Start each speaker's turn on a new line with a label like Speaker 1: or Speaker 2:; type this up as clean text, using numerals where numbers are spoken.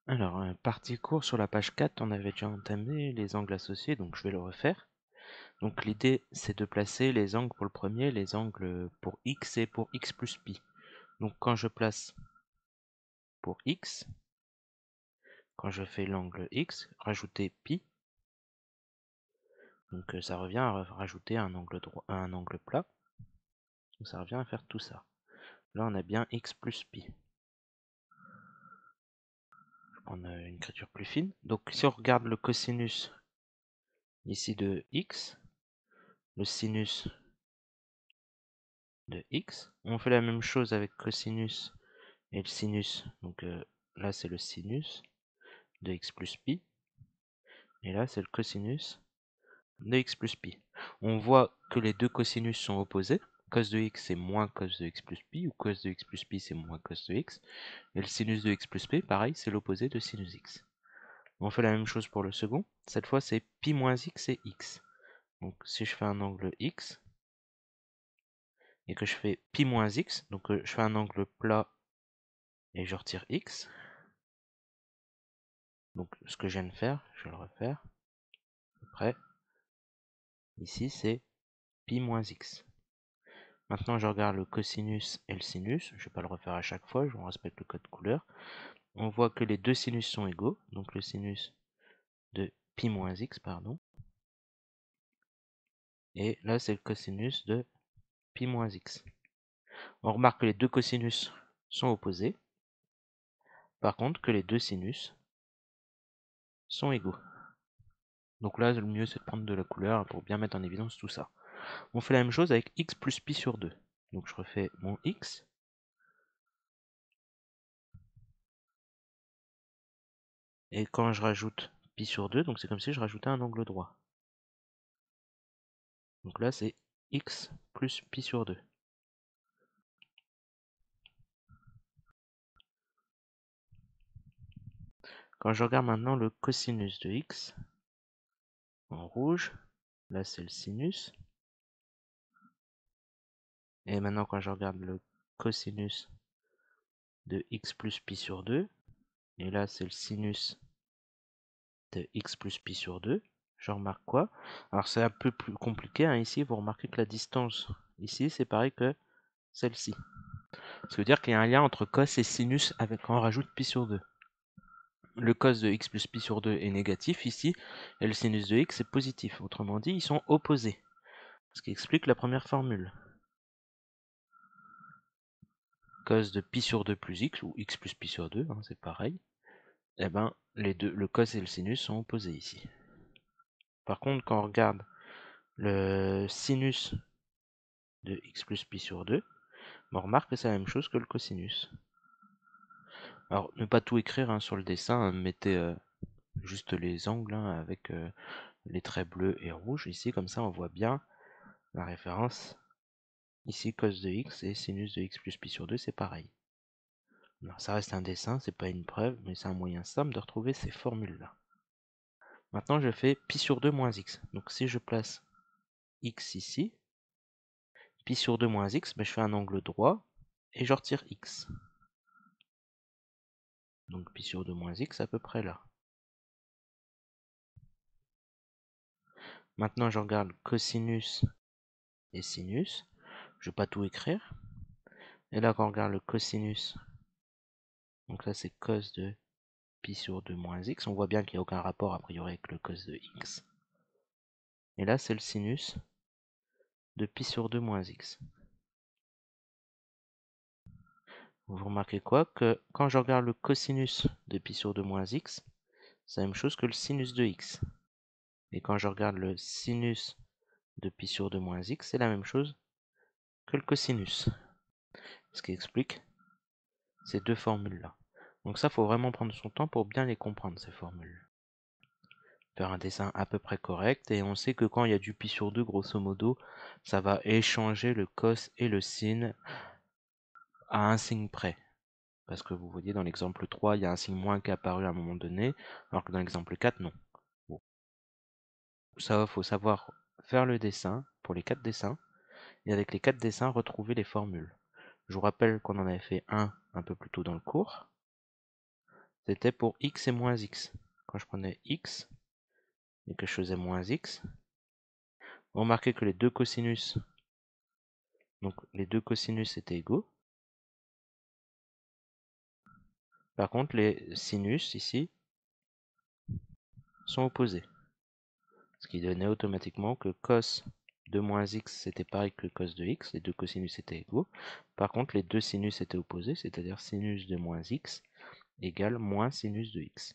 Speaker 1: Alors, partie cours sur la page 4, on avait déjà entamé les angles associés, donc je vais le refaire. Donc l'idée, c'est de placer les angles pour le premier, les angles pour x et pour x plus pi. Donc quand je place pour x, quand je fais l'angle x, rajouter pi, donc ça revient à rajouter un angle droit, un angle plat. Donc ça revient à faire tout ça. Là, on a bien x plus pi. Je vais prendre une écriture plus fine. Donc si on regarde le cosinus ici de x, le sinus de x, on fait la même chose avec cosinus et le sinus. Donc là, c'est le sinus de x plus pi. Et là, c'est le cosinus de x plus pi. On voit que les deux cosinus sont opposés. Cos de x, c'est moins cos de x plus pi, ou cos de x plus pi, c'est moins cos de x. Et le sinus de x plus pi, pareil, c'est l'opposé de sinus x. On fait la même chose pour le second. Cette fois, c'est pi moins x et x. Donc si je fais un angle x, et que je fais pi moins x, donc je fais un angle plat, et je retire x. Donc ce que je viens de faire, je vais le refaire. Après, ici c'est pi moins x. Maintenant je regarde le cosinus et le sinus. Je ne vais pas le refaire à chaque fois, je respecte le code couleur. On voit que les deux sinus sont égaux. Donc le sinus de pi moins x, pardon. Et là c'est le cosinus de pi moins x. On remarque que les deux cosinus sont opposés. Par contre que les deux sinus sont égaux. Donc là le mieux c'est de prendre de la couleur pour bien mettre en évidence tout ça. On fait la même chose avec x plus pi sur 2. Donc je refais mon x. Et quand je rajoute pi sur 2, donc c'est comme si je rajoutais un angle droit. Donc là c'est x plus pi sur 2. Quand je regarde maintenant le cosinus de x, en rouge, là c'est le sinus. Et maintenant quand je regarde le cosinus de x plus pi sur 2, et là c'est le sinus de x plus pi sur 2, je remarque quoi? Alors c'est un peu plus compliqué, hein, ici vous remarquez que la distance ici c'est pareil que celle-ci. Ça veut dire qu'il y a un lien entre cos et sinus avec quand on rajoute pi sur 2. Le cos de x plus pi sur 2 est négatif ici, et le sinus de x est positif. Autrement dit, ils sont opposés. Ce qui explique la première formule. Cos de pi sur 2 plus x, ou x plus pi sur 2, hein, c'est pareil. Eh ben, les deux, le cos et le sinus sont opposés ici. Par contre, quand on regarde le sinus de x plus pi sur 2, on remarque que c'est la même chose que le cosinus. Alors, ne pas tout écrire hein, sur le dessin, hein, mettez juste les angles hein, avec les traits bleus et rouges. Ici, comme ça, on voit bien la référence. Ici, cos de x et sinus de x plus pi sur 2, c'est pareil. Alors, ça reste un dessin, c'est pas une preuve, mais c'est un moyen simple de retrouver ces formules-là. Maintenant, je fais pi sur 2 moins x. Donc, si je place x ici, pi sur 2 moins x, ben, je fais un angle droit et je retire x. Donc, pi sur 2 moins x à peu près là. Maintenant, je regarde cosinus et sinus. Je ne vais pas tout écrire. Et là, quand on regarde le cosinus, donc là, c'est cos de pi sur 2 moins x. On voit bien qu'il n'y a aucun rapport a priori avec le cos de x. Et là, c'est le sinus de pi sur 2 moins x. Vous remarquez quoi? Que quand je regarde le cosinus de pi sur 2 moins x, c'est la même chose que le sinus de x. Et quand je regarde le sinus de pi sur 2 moins x, c'est la même chose que le cosinus. Ce qui explique ces deux formules-là. Donc ça, faut vraiment prendre son temps pour bien les comprendre, ces formules. Faire un dessin à peu près correct, et on sait que quand il y a du pi sur 2, grosso modo, ça va échanger le cos et le sin à un signe près. Parce que vous voyez, dans l'exemple 3, il y a un signe moins qui est apparu à un moment donné, alors que dans l'exemple 4, non. Bon. Ça, faut savoir faire le dessin pour les 4 dessins, et avec les 4 dessins, retrouver les formules. Je vous rappelle qu'on en avait fait un peu plus tôt dans le cours. c'était pour x et moins x. Quand je prenais x et que je faisais moins x, remarquez que les deux cosinus, donc les deux cosinus étaient égaux. Par contre, les sinus ici sont opposés. Ce qui donnait automatiquement que cos de moins x c'était pareil que cos de x, les deux cosinus étaient égaux. Par contre, les deux sinus étaient opposés, c'est-à-dire sinus de moins x égale moins sinus de x.